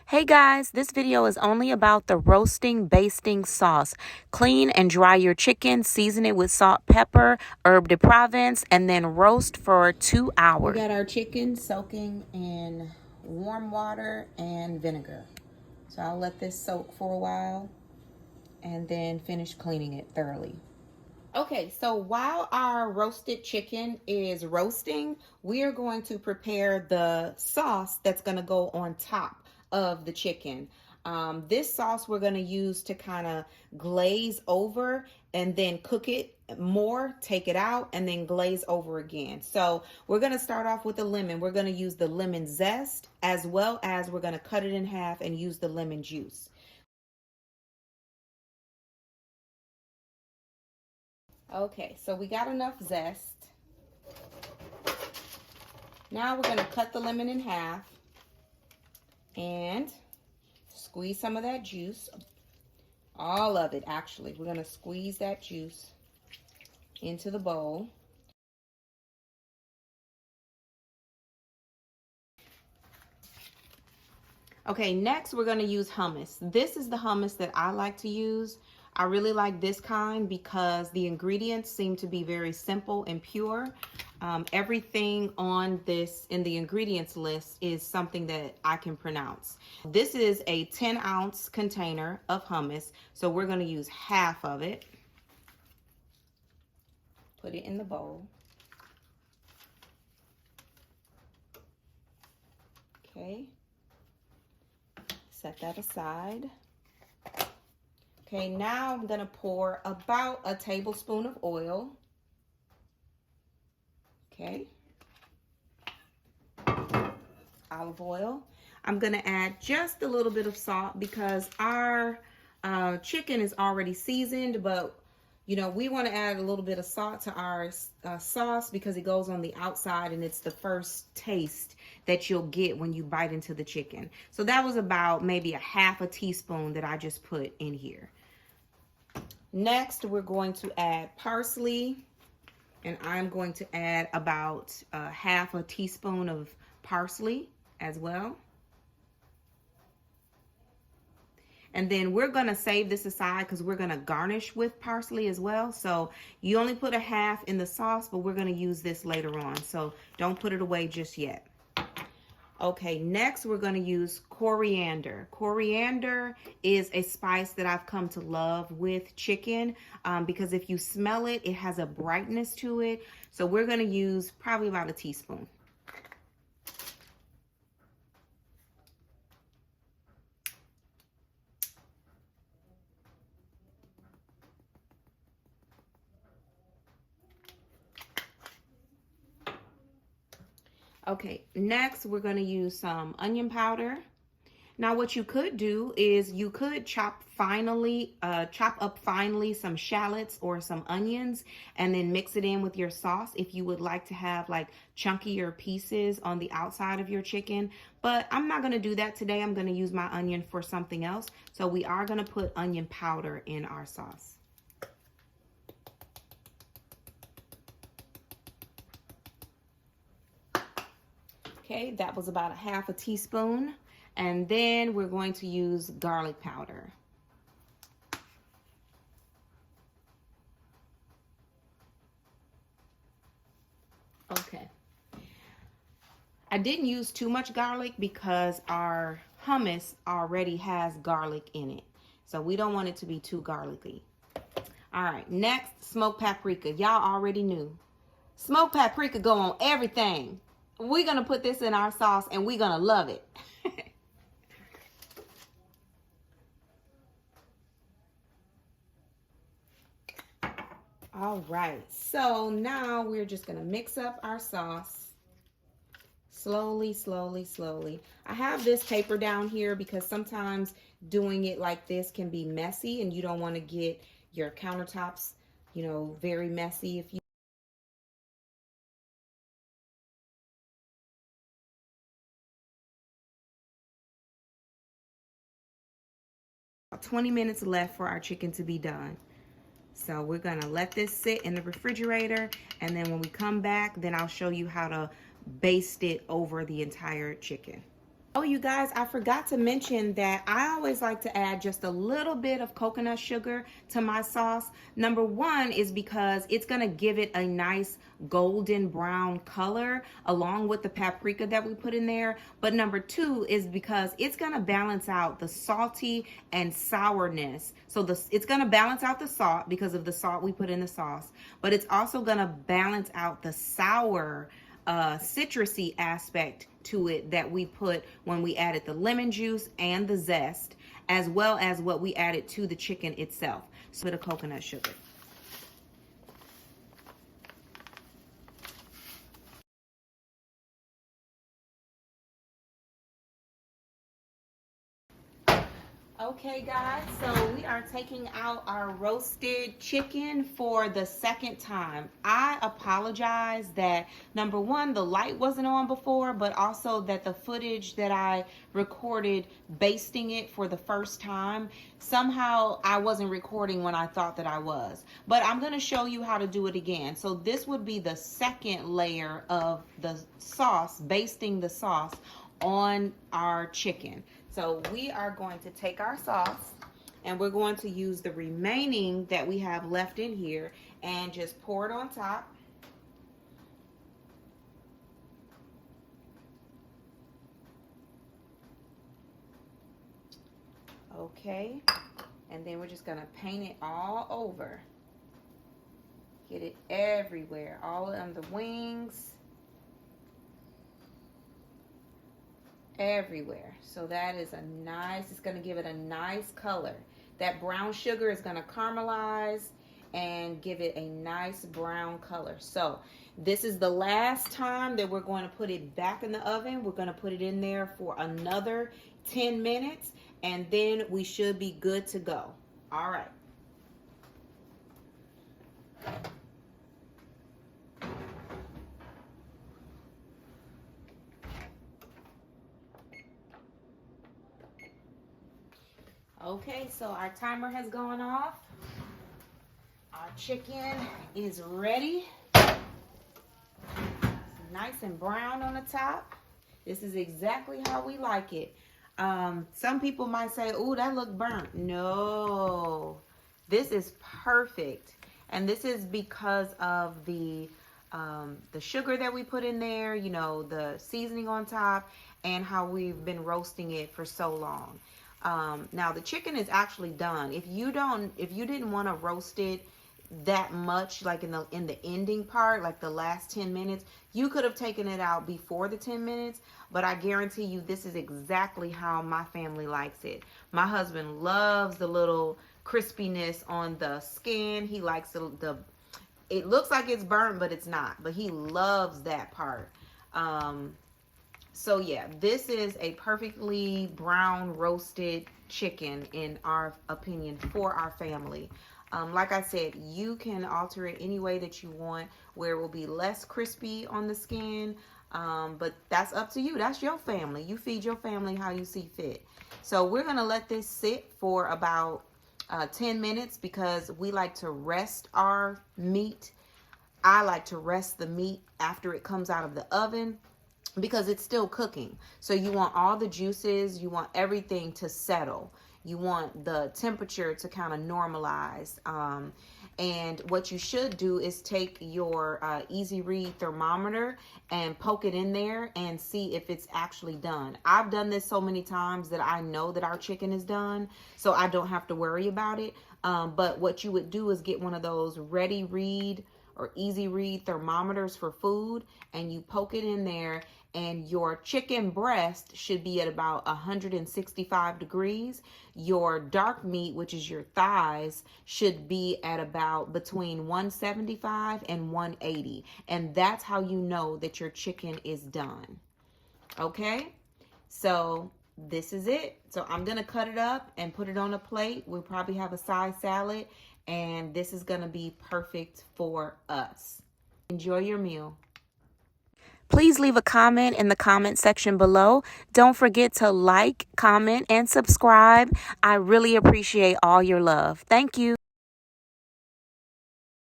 Hey guys, this video is only about the roasting basting sauce. Clean and dry your chicken, season it with salt, pepper, herb de Provence, and then roast for 2 hours. We got our chicken soaking in warm water and vinegar. So I'll let this soak for a while and then finish cleaning it thoroughly. Okay, so while our roasted chicken is roasting, we are going to prepare the sauce that's going to go on top of the chicken. This sauce we're going to use to kind of glaze over and then cook it more, take it out, and then glaze over again. So we're going to start off with the lemon. We're going to use the lemon zest, as well as we're going to cut it in half and use the lemon juice. Okay, so we got enough zest. Now we're going to cut the lemon in half and squeeze some of that juice. All of it, actually. We're going to squeeze that juice into the bowl. Okay, next we're going to use hummus. This is the hummus that I like to use. I really like this kind because the ingredients seem to be very simple and pure. Everything on this in the ingredients list is something that I can pronounce. This is a 10-ounce container of hummus, so we're going to use half of it. Put it in the bowl. Okay. Set that aside. Okay, now I'm going to pour about a tablespoon of oil. Okay. Olive oil. I'm going to add just a little bit of salt because our chicken is already seasoned, but you know, we want to add a little bit of salt to our sauce because it goes on the outside and it's the first taste that you'll get when you bite into the chicken. So that was about maybe a half a teaspoon that I just put in here. Next, we're going to add parsley, and I'm going to add about half a teaspoon of parsley as well. And then we're going to save this aside because we're going to garnish with parsley as well. So you only put a half in the sauce, but we're going to use this later on. So don't put it away just yet. Okay, next we're going to use coriander. Coriander is a spice that I've come to love with chicken because if you smell it, it has a brightness to it. So we're going to use probably about a teaspoon. Okay, next we're going to use some onion powder. Now what you could do is you could chop up finely some shallots or some onions and then mix it in with your sauce if you would like to have like chunkier pieces on the outside of your chicken. But I'm not going to do that today. I'm going to use my onion for something else. So we are going to put onion powder in our sauce. Okay, that was about a half a teaspoon. And then we're going to use garlic powder. Okay. I didn't use too much garlic because our hummus already has garlic in it. So we don't want it to be too garlicky. All right, next, smoked paprika. Y'all already knew. Smoked paprika go on everything. We're going to put this in our sauce and we're going to love it. All right, so now we're just going to mix up our sauce slowly, slowly, slowly. I have this paper down here because sometimes doing it like this can be messy and you don't want to get your countertops, you know, very messy if you 20 minutes left for our chicken to be done. So we're going to let this sit in the refrigerator, and then when we come back, then I'll show you how to baste it over the entire chicken. Oh, you guys, I forgot to mention that I always like to add just a little bit of coconut sugar to my sauce. Number one is because it's going to give it a nice golden brown color along with the paprika that we put in there. But number two is because it's going to balance out the salty and sourness. So it's going to balance out the salt because of the salt we put in the sauce, but it's also going to balance out the sour citrusy aspect to it that we put when we added the lemon juice and the zest, as well as what we added to the chicken itself. So a bit of coconut sugar. Okay guys, so we are taking out our roasted chicken for the second time. I apologize that number one, the light wasn't on before, but also that the footage that I recorded basting it for the first time, somehow I wasn't recording when I thought that I was. But I'm going to show you how to do it again. So this would be the second layer of the sauce, basting the sauce on our chicken. So we are going to take our sauce and we're going to use the remaining that we have left in here and just pour it on top. Okay, and then we're just going to paint it all over. Get it everywhere, all on the wings. Everywhere. So that is a nice, it's going to give it a nice color. That brown sugar is going to caramelize and give it a nice brown color. So this is the last time that we're going to put it back in the oven. We're going to put it in there for another 10 minutes and then we should be good to go. All right. Okay, so our timer has gone off. Our chicken is ready. It's nice and brown on the top. This is exactly how we like it. Some people might say, "Ooh, that looked burnt." No, this is perfect. And this is because of the sugar that we put in there, you know, the seasoning on top, and how we've been roasting it for so long. Now the chicken is actually done. If you didn't want to roast it that much, like in the ending part, like the last 10 minutes, you could have taken it out before the 10 minutes, but I guarantee you this is exactly how my family likes it. My husband loves the little crispiness on the skin. He likes it looks like it's burnt, but it's not, but he loves that part. So yeah, this is a perfectly brown roasted chicken in our opinion for our family. Like I said, you can alter it any way that you want, where it will be less crispy on the skin, but that's up to you. That's your family. You feed your family how you see fit. So we're going to let this sit for about 10 minutes because we like to rest our meat. I like to rest the meat after it comes out of the oven, because it's still cooking. So you want all the juices, you want everything to settle. You want the temperature to kind of normalize. And what you should do is take your easy read thermometer and poke it in there and see if it's actually done. I've done this so many times that I know that our chicken is done, so I don't have to worry about it. But what you would do is get one of those ready read or easy read thermometers for food, and you poke it in there, and your chicken breast should be at about 165 degrees. Your dark meat, which is your thighs, should be at about between 175 and 180. And that's how you know that your chicken is done. Okay? So this is it. So I'm going to cut it up and put it on a plate. We'll probably have a side salad, and this is going to be perfect for us. Enjoy your meal. Please leave a comment in the comment section below. Don't forget to like, comment, and subscribe. I really appreciate all your love. Thank you.